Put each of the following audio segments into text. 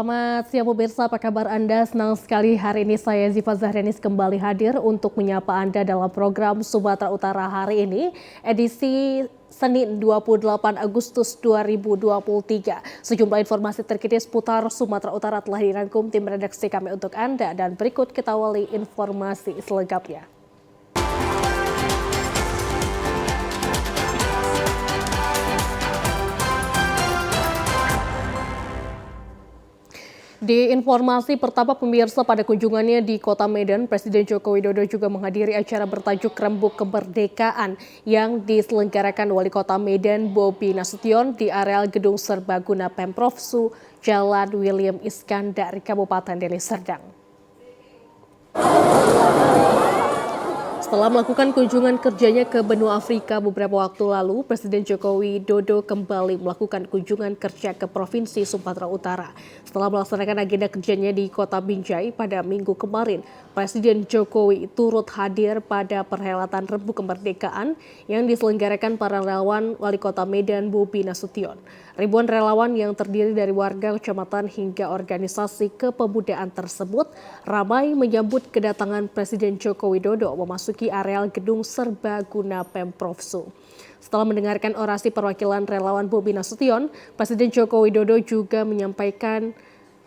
Selamat siang pemirsa, apa kabar Anda? Senang sekali hari ini saya Ziva Zahranis kembali hadir untuk menyapa Anda dalam program Sumatera Utara hari ini, edisi Senin 28 Agustus 2023. Sejumlah informasi terkini seputar Sumatera Utara telah dirangkum tim redaksi kami untuk Anda dan berikut kita awali informasi selengkapnya. Di informasi pertama pemirsa, pada kunjungannya di Kota Medan, Presiden Joko Widodo juga menghadiri acara bertajuk Rembuk Kemerdekaan yang diselenggarakan Wali Kota Medan Bobi Nasution di areal Gedung Serbaguna Pemprov Su, Jalan William Iskandar, Kabupaten Deli Serdang. Setelah melakukan kunjungan kerjanya ke benua Afrika beberapa waktu lalu, Presiden Joko Widodo kembali melakukan kunjungan kerja ke Provinsi Sumatera Utara. Setelah melaksanakan agenda kerjanya di Kota Binjai pada minggu kemarin, Presiden Jokowi turut hadir pada perhelatan Rembuk Kemerdekaan yang diselenggarakan para relawan Wali Kota Medan Bobi Nasution. Ribuan relawan yang terdiri dari warga kecamatan hingga organisasi kepemudaan tersebut ramai menyambut kedatangan Presiden Joko Widodo memasuki areal Gedung Serbaguna Pemprov Su. Setelah mendengarkan orasi perwakilan relawan Bobi Nasution, Presiden Joko Widodo juga menyampaikan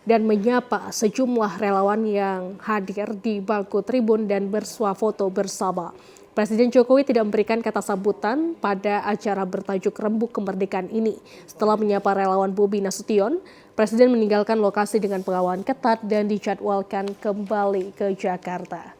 dan menyapa sejumlah relawan yang hadir di bangku tribun dan bersuah foto bersama. Presiden Jokowi tidak memberikan kata sambutan pada acara bertajuk Rembuk Kemerdekaan ini. Setelah menyapa relawan Bobi Nasution, Presiden meninggalkan lokasi dengan pengawalan ketat dan dijadwalkan kembali ke Jakarta.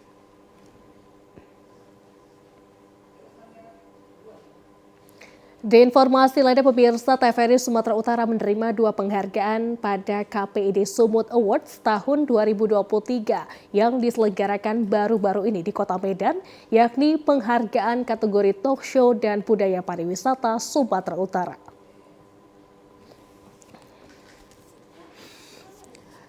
Di informasi lainnya pemirsa, TVRI Sumatera Utara menerima 2 penghargaan pada KPID Sumut Awards tahun 2023 yang diselenggarakan baru-baru ini di Kota Medan, yakni penghargaan kategori talk show dan budaya pariwisata Sumatera Utara.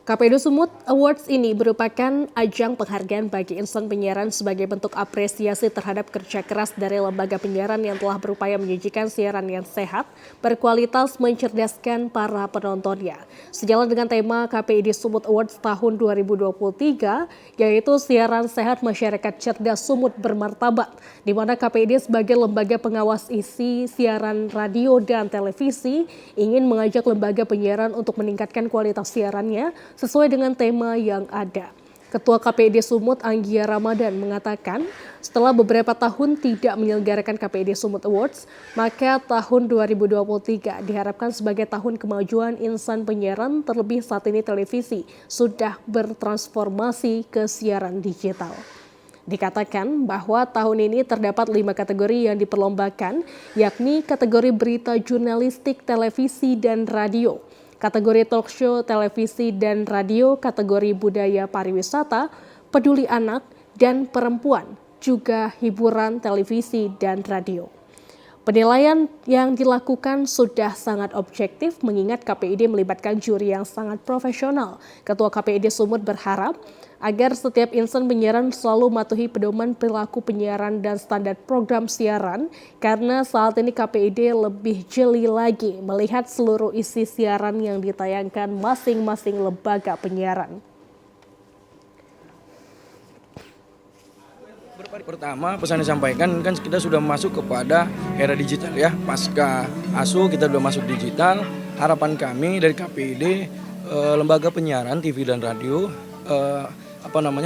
KPID Sumut Awards ini merupakan ajang penghargaan bagi insan penyiaran sebagai bentuk apresiasi terhadap kerja keras dari lembaga penyiaran yang telah berupaya menyajikan siaran yang sehat, berkualitas, mencerdaskan para penontonnya. Sejalan dengan tema KPID Sumut Awards tahun 2023, yaitu siaran sehat masyarakat cerdas Sumut bermartabat, di mana KPID sebagai lembaga pengawas isi siaran radio dan televisi ingin mengajak lembaga penyiaran untuk meningkatkan kualitas siarannya sesuai dengan tema yang ada. Ketua KPID Sumut Anggia Ramadan mengatakan, setelah beberapa tahun tidak menyelenggarakan KPID Sumut Awards, maka tahun 2023 diharapkan sebagai tahun kemajuan insan penyiaran, terlebih saat ini televisi sudah bertransformasi ke siaran digital. Dikatakan bahwa tahun ini terdapat 5 kategori yang diperlombakan, yakni kategori berita jurnalistik, televisi, dan radio, kategori talk show, televisi, dan radio, kategori budaya pariwisata, peduli anak, dan perempuan, juga hiburan, televisi, dan radio. Penilaian yang dilakukan sudah sangat objektif mengingat KPID melibatkan juri yang sangat profesional. Ketua KPID Sumut berharap agar setiap insan penyiaran selalu mematuhi pedoman perilaku penyiaran dan standar program siaran, karena saat ini KPID lebih jeli lagi melihat seluruh isi siaran yang ditayangkan masing-masing lembaga penyiaran. Pertama, pesan yang disampaikan kan kita sudah masuk kepada era digital ya. Pasca ASU kita sudah masuk digital. Harapan kami dari KPID, lembaga penyiaran TV dan radio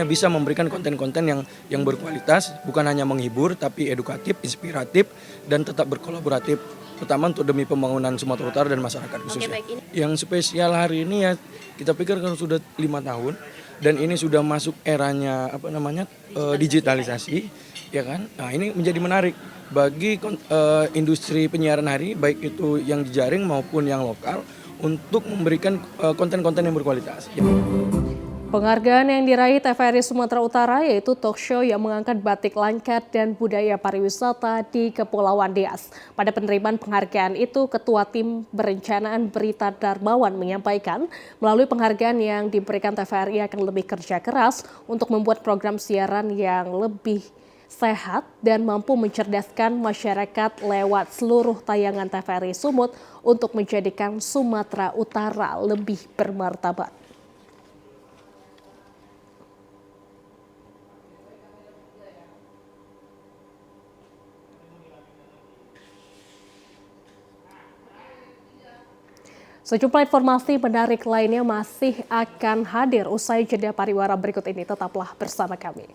bisa memberikan konten-konten yang berkualitas, bukan hanya menghibur tapi edukatif, inspiratif, dan tetap berkolaboratif, terutama untuk demi pembangunan Sumatera Utara dan masyarakat khususnya. Yang spesial hari ini ya, kita pikir kan sudah 5 tahun dan ini sudah masuk eranya digitalisasi, ya kan? Nah, ini menjadi menarik bagi industri penyiaran hari, baik itu yang jejaring maupun yang lokal, untuk memberikan konten-konten yang berkualitas. Penghargaan yang diraih TVRI Sumatera Utara yaitu talk show yang mengangkat batik Langkat dan budaya pariwisata di Kepulauan Deas. Pada penerimaan penghargaan itu, Ketua Tim Perencanaan Berita Darmawan menyampaikan melalui penghargaan yang diberikan TVRI akan lebih kerja keras untuk membuat program siaran yang lebih sehat dan mampu mencerdaskan masyarakat lewat seluruh tayangan TVRI Sumut untuk menjadikan Sumatera Utara lebih bermartabat. Sejumlah informasi menarik lainnya masih akan hadir usai jeda pariwara berikut ini. Tetaplah bersama kami.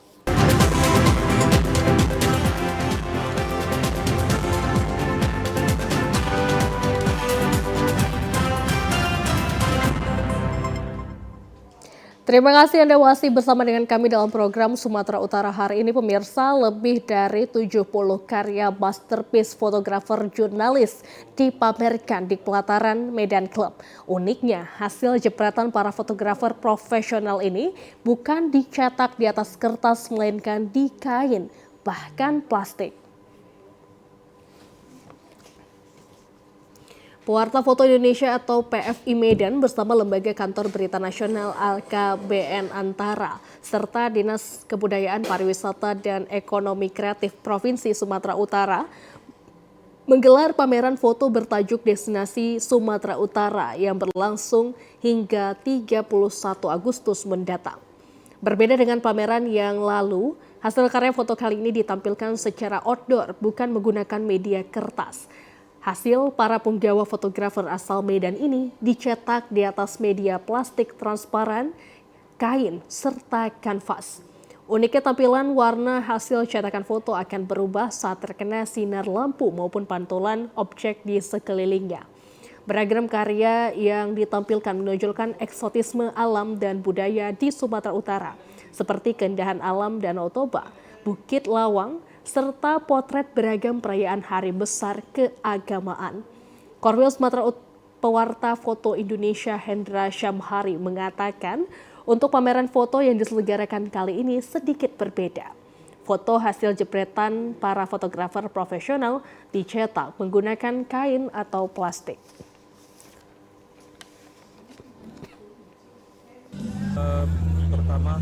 Terima kasih Anda masih bersama dengan kami dalam program Sumatera Utara hari ini. Pemirsa, lebih dari 70 karya masterpiece fotografer jurnalis dipamerkan di pelataran Medan Club. Uniknya, hasil jepretan para fotografer profesional ini bukan dicetak di atas kertas, melainkan di kain, bahkan plastik. Pewarta Foto Indonesia atau PFI Medan bersama Lembaga Kantor Berita Nasional LKBN Antara serta Dinas Kebudayaan Pariwisata dan Ekonomi Kreatif Provinsi Sumatera Utara menggelar pameran foto bertajuk Destinasi Sumatera Utara yang berlangsung hingga 31 Agustus mendatang. Berbeda dengan pameran yang lalu, hasil karya foto kali ini ditampilkan secara outdoor, bukan menggunakan media kertas. Hasil para penggawa fotografer asal Medan ini dicetak di atas media plastik transparan, kain, serta kanvas. Uniknya tampilan warna hasil cetakan foto akan berubah saat terkena sinar lampu maupun pantulan objek di sekelilingnya. Beragam karya yang ditampilkan menonjolkan eksotisme alam dan budaya di Sumatera Utara, seperti keindahan alam Danau Toba, Bukit Lawang, serta potret beragam perayaan hari besar keagamaan. Korwil Sumatera Pewarta Foto Indonesia Hendra Syamhari mengatakan untuk pameran foto yang diselenggarakan kali ini sedikit berbeda. Foto hasil jepretan para fotografer profesional dicetak menggunakan kain atau plastik. Pertama,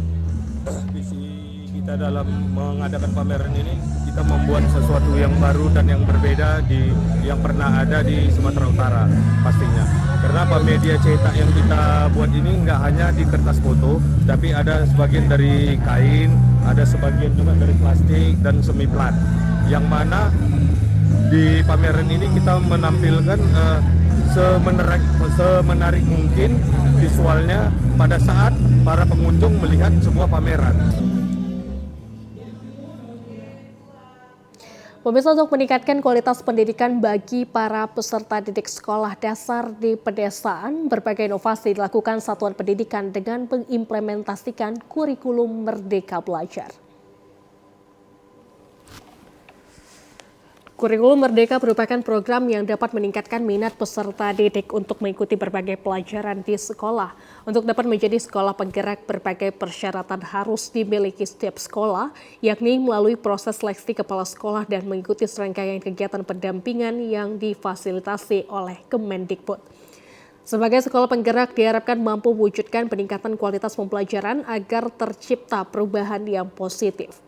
visi kita dalam mengadakan pameran ini, kita membuat sesuatu yang baru dan yang berbeda yang pernah ada di Sumatera Utara pastinya. Karena media cetak yang kita buat ini nggak hanya di kertas foto, tapi ada sebagian dari kain, ada sebagian juga dari plastik dan semi plat. Yang mana di pameran ini kita menampilkan semenarik mungkin visualnya pada saat para pengunjung melihat sebuah pameran. Pemirsa, untuk meningkatkan kualitas pendidikan bagi para peserta didik sekolah dasar di pedesaan, berbagai inovasi dilakukan satuan pendidikan dengan mengimplementasikan kurikulum Merdeka Belajar. Kurikulum Merdeka merupakan program yang dapat meningkatkan minat peserta didik untuk mengikuti berbagai pelajaran di sekolah. Untuk dapat menjadi sekolah penggerak, berbagai persyaratan harus dimiliki setiap sekolah, yakni melalui proses seleksi kepala sekolah dan mengikuti serangkaian kegiatan pendampingan yang difasilitasi oleh Kemendikbud. Sebagai sekolah penggerak diharapkan mampu mewujudkan peningkatan kualitas pembelajaran agar tercipta perubahan yang positif.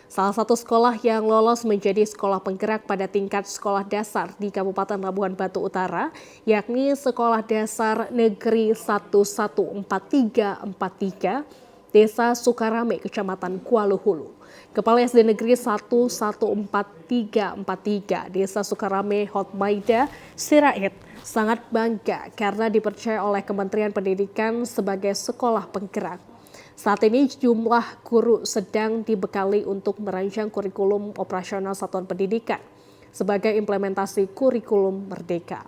Salah satu sekolah yang lolos menjadi sekolah penggerak pada tingkat sekolah dasar di Kabupaten Labuhan Batu Utara, yakni Sekolah Dasar Negeri 11443, Desa Sukarame, Kecamatan Kuala Hulu. Kepala SD Negeri 11443, Desa Sukarame, Hotmaida Sirait, sangat bangga karena dipercaya oleh Kementerian Pendidikan sebagai sekolah penggerak. Saat ini jumlah guru sedang dibekali untuk merancang kurikulum operasional satuan pendidikan sebagai implementasi kurikulum Merdeka.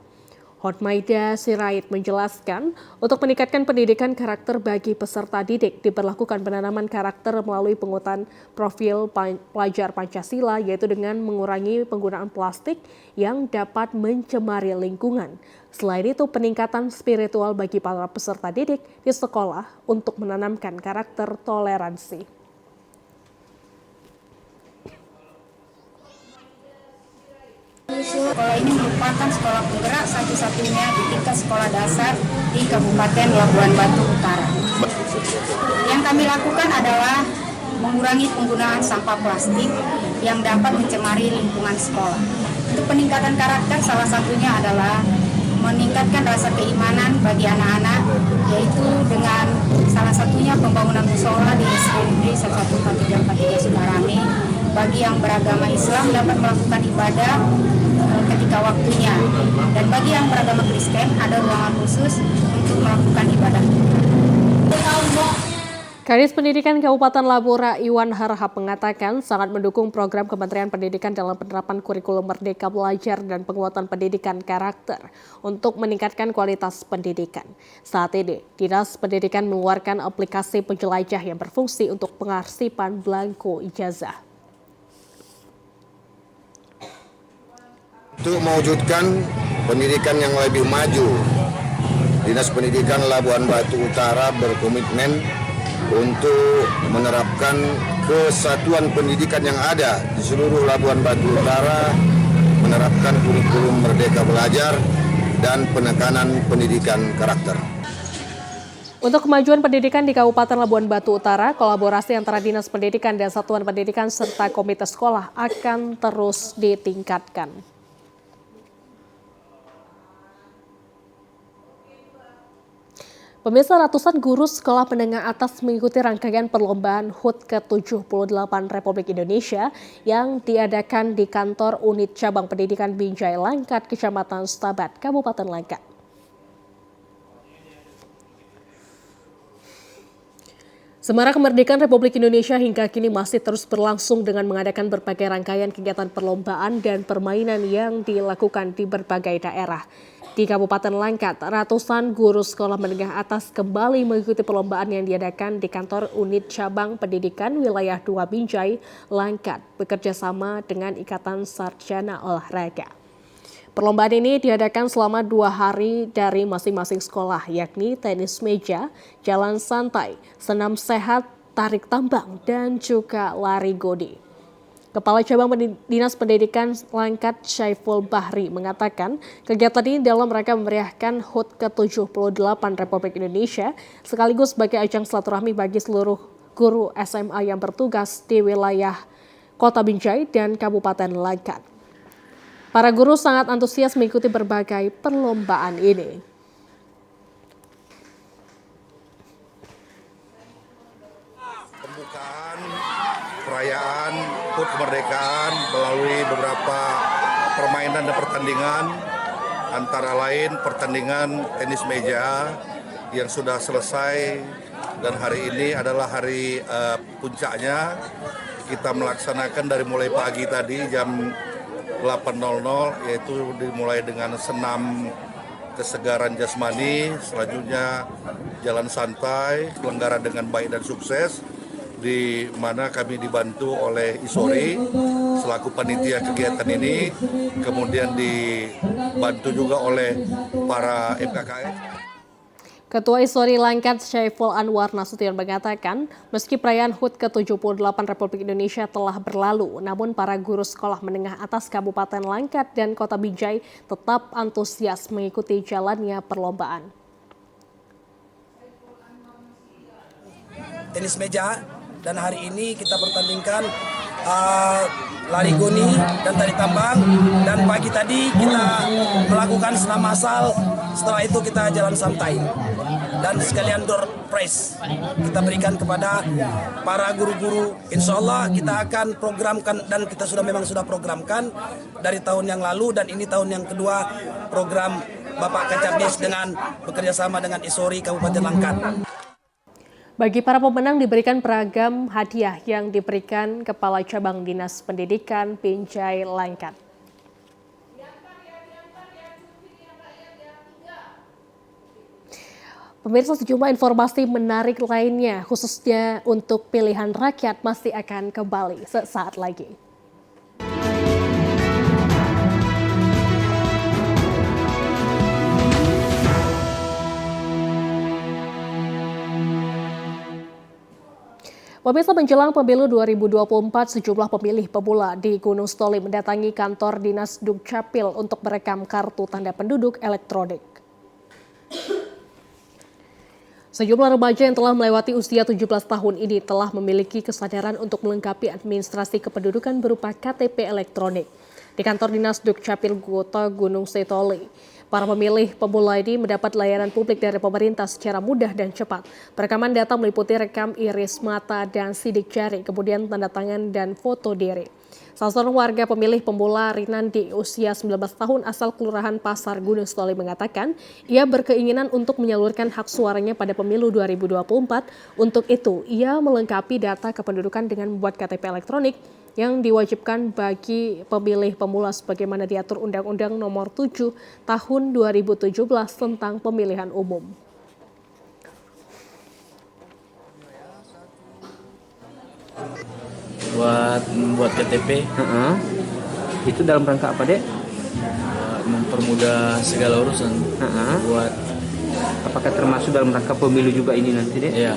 Hotmaida Sirait menjelaskan, untuk meningkatkan pendidikan karakter bagi peserta didik diberlakukan penanaman karakter melalui penguatan profil pelajar Pancasila, yaitu dengan mengurangi penggunaan plastik yang dapat mencemari lingkungan. Selain itu, peningkatan spiritual bagi para peserta didik di sekolah untuk menanamkan karakter toleransi. Sekolah ini merupakan sekolah penggerak satu-satunya di tingkat sekolah dasar di Kabupaten Labuhan Batu Utara. Yang kami lakukan adalah mengurangi penggunaan sampah plastik yang dapat mencemari lingkungan sekolah. Untuk peningkatan karakter salah satunya adalah meningkatkan rasa keimanan bagi anak-anak, yaitu dengan salah satunya pembangunan musola di SD 11443 Sukarame. Bagi yang beragama Islam dapat melakukan ibadah ketika waktunya. Dan bagi yang beragama Kristen ada ruangan khusus untuk melakukan ibadah. Kadis Pendidikan Kabupaten Labora Iwan Harahap mengatakan sangat mendukung program Kementerian Pendidikan dalam penerapan kurikulum Merdeka Belajar dan penguatan pendidikan karakter untuk meningkatkan kualitas pendidikan. Saat ini, Dinas Pendidikan mengeluarkan aplikasi penjelajah yang berfungsi untuk pengarsipan belangko ijazah. Untuk mewujudkan pendidikan yang lebih maju, Dinas Pendidikan Labuan Batu Utara berkomitmen untuk menerapkan kesatuan pendidikan yang ada di seluruh Labuan Batu Utara, menerapkan kurikulum Merdeka Belajar dan penekanan pendidikan karakter. Untuk kemajuan pendidikan di Kabupaten Labuan Batu Utara, kolaborasi antara Dinas Pendidikan dan Satuan Pendidikan serta Komite Sekolah akan terus ditingkatkan. Pemirsa, ratusan guru sekolah menengah atas mengikuti rangkaian perlombaan HUT ke-78 Republik Indonesia yang diadakan di kantor Unit Cabang Pendidikan Binjai Langkat, Kecamatan Stabat, Kabupaten Langkat. Semarak Kemerdekaan Republik Indonesia hingga kini masih terus berlangsung dengan mengadakan berbagai rangkaian kegiatan perlombaan dan permainan yang dilakukan di berbagai daerah. Di Kabupaten Langkat, ratusan guru sekolah menengah atas kembali mengikuti perlombaan yang diadakan di kantor Unit Cabang Pendidikan Wilayah 2 Binjai, Langkat, bekerja sama dengan Ikatan Sarjana Olahraga. Perlombaan ini diadakan selama 2 hari dari masing-masing sekolah, yakni tenis meja, jalan santai, senam sehat, tarik tambang, dan juga lari godi. Kepala Cabang Dinas Pendidikan Langkat Syaiful Bahri mengatakan kegiatan ini dalam rangka memeriahkan HUT ke-78 Republik Indonesia sekaligus sebagai ajang silaturahmi bagi seluruh guru SMA yang bertugas di wilayah Kota Binjai dan Kabupaten Langkat. Para guru sangat antusias mengikuti berbagai perlombaan ini. Pembukaan perayaan HUT kemerdekaan melalui beberapa permainan dan pertandingan, antara lain pertandingan tenis meja yang sudah selesai dan hari ini adalah hari puncaknya. Kita melaksanakan dari mulai pagi tadi jam 8.00, yaitu dimulai dengan senam kesegaran jasmani, selanjutnya jalan santai, kelenggaran dengan baik dan sukses, di mana kami dibantu oleh ISORI selaku panitia kegiatan ini, kemudian dibantu juga oleh para MKKS. Ketua ISORI Langkat Syaiful Anwar Nasution mengatakan, meski perayaan HUT ke-78 Republik Indonesia telah berlalu, namun para guru sekolah menengah atas Kabupaten Langkat dan Kota Binjai tetap antusias mengikuti jalannya perlombaan. Tenis meja, dan hari ini kita pertandingkan lari goni dan tari tambang, dan pagi tadi kita melakukan senam masal, setelah itu kita jalan santai dan sekalian door prize kita berikan kepada para guru-guru. Insya Allah kita akan programkan, dan kita memang sudah programkan dari tahun yang lalu, dan ini tahun yang kedua program Bapak Kacabdis dengan bekerja sama dengan ISORI Kabupaten Langkat. Bagi para pemenang diberikan beragam hadiah yang diberikan Kepala Cabang Dinas Pendidikan Binjai Langkat. Pemirsa, sejumlah informasi menarik lainnya khususnya untuk pilihan rakyat masih akan kembali sesaat lagi. Pemirsa, menjelang pemilu 2024, sejumlah pemilih pemula di Gunung Stoli mendatangi kantor Dinas Dukcapil untuk merekam kartu tanda penduduk elektronik. Sejumlah remaja yang telah melewati usia 17 tahun ini telah memiliki kesadaran untuk melengkapi administrasi kependudukan berupa KTP elektronik di kantor Dinas Dukcapil Kota Gunung Sitoli. Para pemilih pemula ini mendapat layanan publik dari pemerintah secara mudah dan cepat. Perekaman data meliputi rekam iris mata dan sidik jari, kemudian tanda tangan dan foto diri. Salah seorang warga pemilih pemula Rinandi usia 19 tahun asal Kelurahan Pasar Gunung Stoli mengatakan ia berkeinginan untuk menyalurkan hak suaranya pada pemilu 2024. Untuk itu, ia melengkapi data kependudukan dengan membuat KTP elektronik yang diwajibkan bagi pemilih pemula sebagaimana diatur Undang-Undang Nomor 7 Tahun 2017 tentang Pemilihan Umum. Buat membuat KTP, Itu dalam rangka apa, Dek? mempermudah segala urusan. Buat Apakah termasuk dalam rangka pemilu juga ini nanti, Dek? ya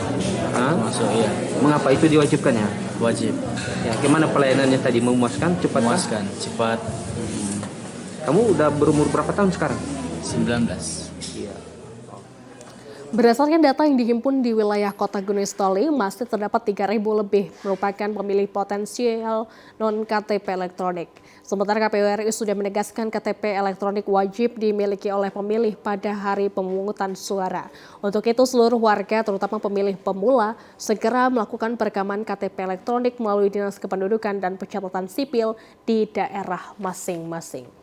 masuk ya Mengapa itu diwajibkan ya? wajib Ya, gimana pelayanannya tadi? Memuaskan, cepat? memuaskan, cepat. Kamu udah berumur berapa tahun sekarang? 19. Berdasarkan data yang dihimpun di wilayah Kota Gunung Stoli, masih terdapat 3.000 lebih merupakan pemilih potensial non-KTP elektronik. Sementara KPU RI sudah menegaskan KTP elektronik wajib dimiliki oleh pemilih pada hari pemungutan suara. Untuk itu seluruh warga, terutama pemilih pemula, segera melakukan perekaman KTP elektronik melalui Dinas Kependudukan dan Pencatatan Sipil di daerah masing-masing.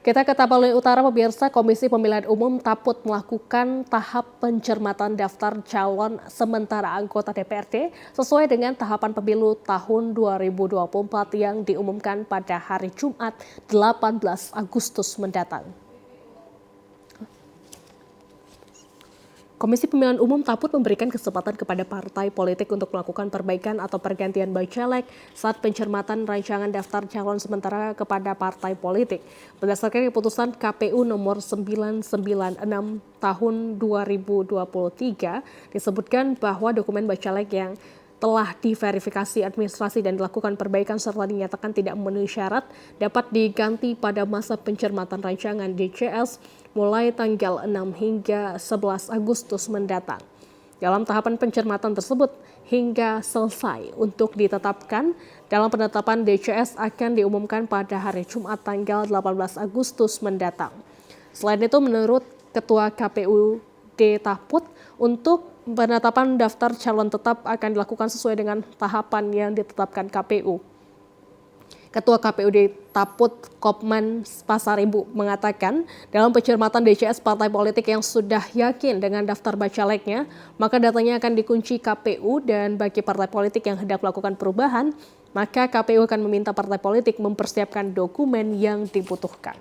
Kita ke Tapanuli Utara, pemirsa. Komisi Pemilihan Umum Taput melakukan tahap pencermatan daftar calon sementara anggota DPRD sesuai dengan tahapan pemilu tahun 2024 yang diumumkan pada hari Jumat 18 Agustus mendatang. Komisi Pemilihan Umum Taput memberikan kesempatan kepada partai politik untuk melakukan perbaikan atau pergantian bacalek saat pencermatan rancangan daftar calon sementara kepada partai politik. Berdasarkan keputusan KPU nomor 996 tahun 2023, disebutkan bahwa dokumen bacalek yang telah diverifikasi administrasi dan dilakukan perbaikan serta dinyatakan tidak memenuhi syarat dapat diganti pada masa pencermatan rancangan DCS mulai tanggal 6 hingga 11 Agustus mendatang. Dalam tahapan pencermatan tersebut hingga selesai untuk ditetapkan, dalam penetapan DCS akan diumumkan pada hari Jumat tanggal 18 Agustus mendatang. Selain itu, menurut Ketua KPUD Taput, untuk penetapan daftar calon tetap akan dilakukan sesuai dengan tahapan yang ditetapkan KPU. Ketua KPUD Taput Kopman Pasaribu mengatakan dalam pencermatan DCS partai politik yang sudah yakin dengan daftar bacaleknya, maka datanya akan dikunci KPU dan bagi partai politik yang hendak melakukan perubahan, maka KPU akan meminta partai politik mempersiapkan dokumen yang dibutuhkan.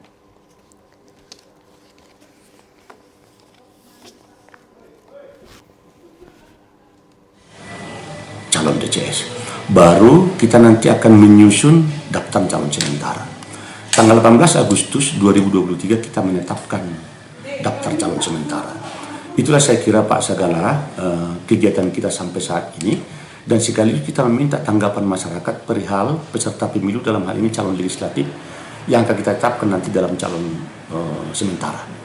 Calon DCS. Baru kita nanti akan menyusun daftar calon sementara. Tanggal 18 Agustus 2023 kita menetapkan daftar calon sementara. Itulah saya kira Pak Sagala kegiatan kita sampai saat ini, dan sekaligus kita meminta tanggapan masyarakat perihal peserta pemilu dalam hal ini calon legislatif yang akan kita tetapkan nanti dalam calon sementara.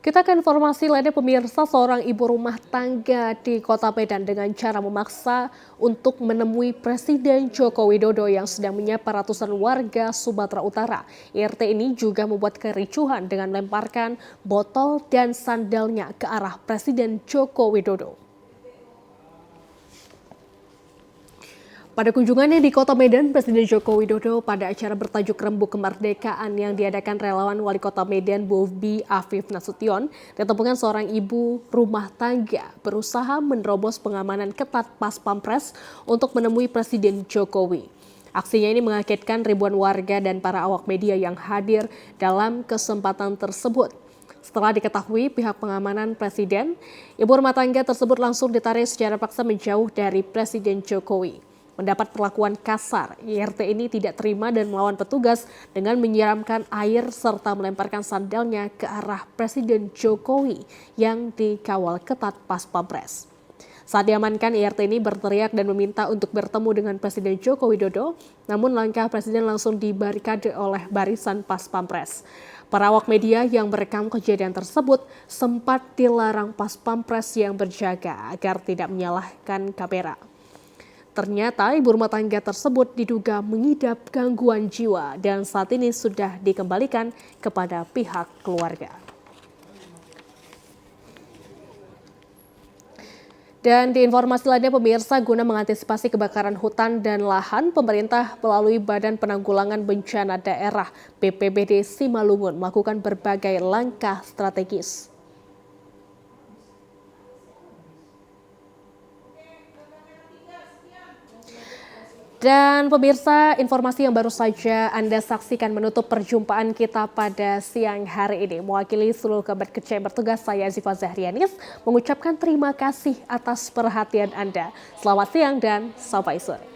Kita ke informasi lainnya, pemirsa. Seorang ibu rumah tangga di Kota Medan dengan cara memaksa untuk menemui Presiden Joko Widodo yang sedang menyapa ratusan warga Sumatera Utara. IRT ini juga membuat kericuhan dengan melemparkan botol dan sandalnya ke arah Presiden Joko Widodo. Pada kunjungannya di Kota Medan, Presiden Joko Widodo pada acara bertajuk Rembuk Kemerdekaan yang diadakan relawan Wali Kota Medan Bobi Afif Nasution, ditemukan seorang ibu rumah tangga berusaha menerobos pengamanan ketat pas Pampres untuk menemui Presiden Jokowi. Aksinya ini mengagetkan ribuan warga dan para awak media yang hadir dalam kesempatan tersebut. Setelah diketahui pihak pengamanan Presiden, ibu rumah tangga tersebut langsung ditarik secara paksa menjauh dari Presiden Jokowi. Mendapat perlakuan kasar, IRT ini tidak terima dan melawan petugas dengan menyiramkan air serta melemparkan sandalnya ke arah Presiden Jokowi yang dikawal ketat pas Pampres. Saat diamankan, IRT ini berteriak dan meminta untuk bertemu dengan Presiden Joko Widodo, namun langkah Presiden langsung dibarikade oleh barisan pas Pampres. Para awak media yang merekam kejadian tersebut sempat dilarang pas Pampres yang berjaga agar tidak menyalahkan kamera. Ternyata ibu rumah tangga tersebut diduga mengidap gangguan jiwa dan saat ini sudah dikembalikan kepada pihak keluarga. Dan di informasi lainnya pemirsa, guna mengantisipasi kebakaran hutan dan lahan, pemerintah melalui Badan Penanggulangan Bencana Daerah BPBD Simalungun melakukan berbagai langkah strategis. Dan pemirsa, informasi yang baru saja Anda saksikan menutup perjumpaan kita pada siang hari ini. Mewakili seluruh kabar kerja yang bertugas, saya Ziva Zahrianis mengucapkan terima kasih atas perhatian Anda. Selamat siang dan sampai sore.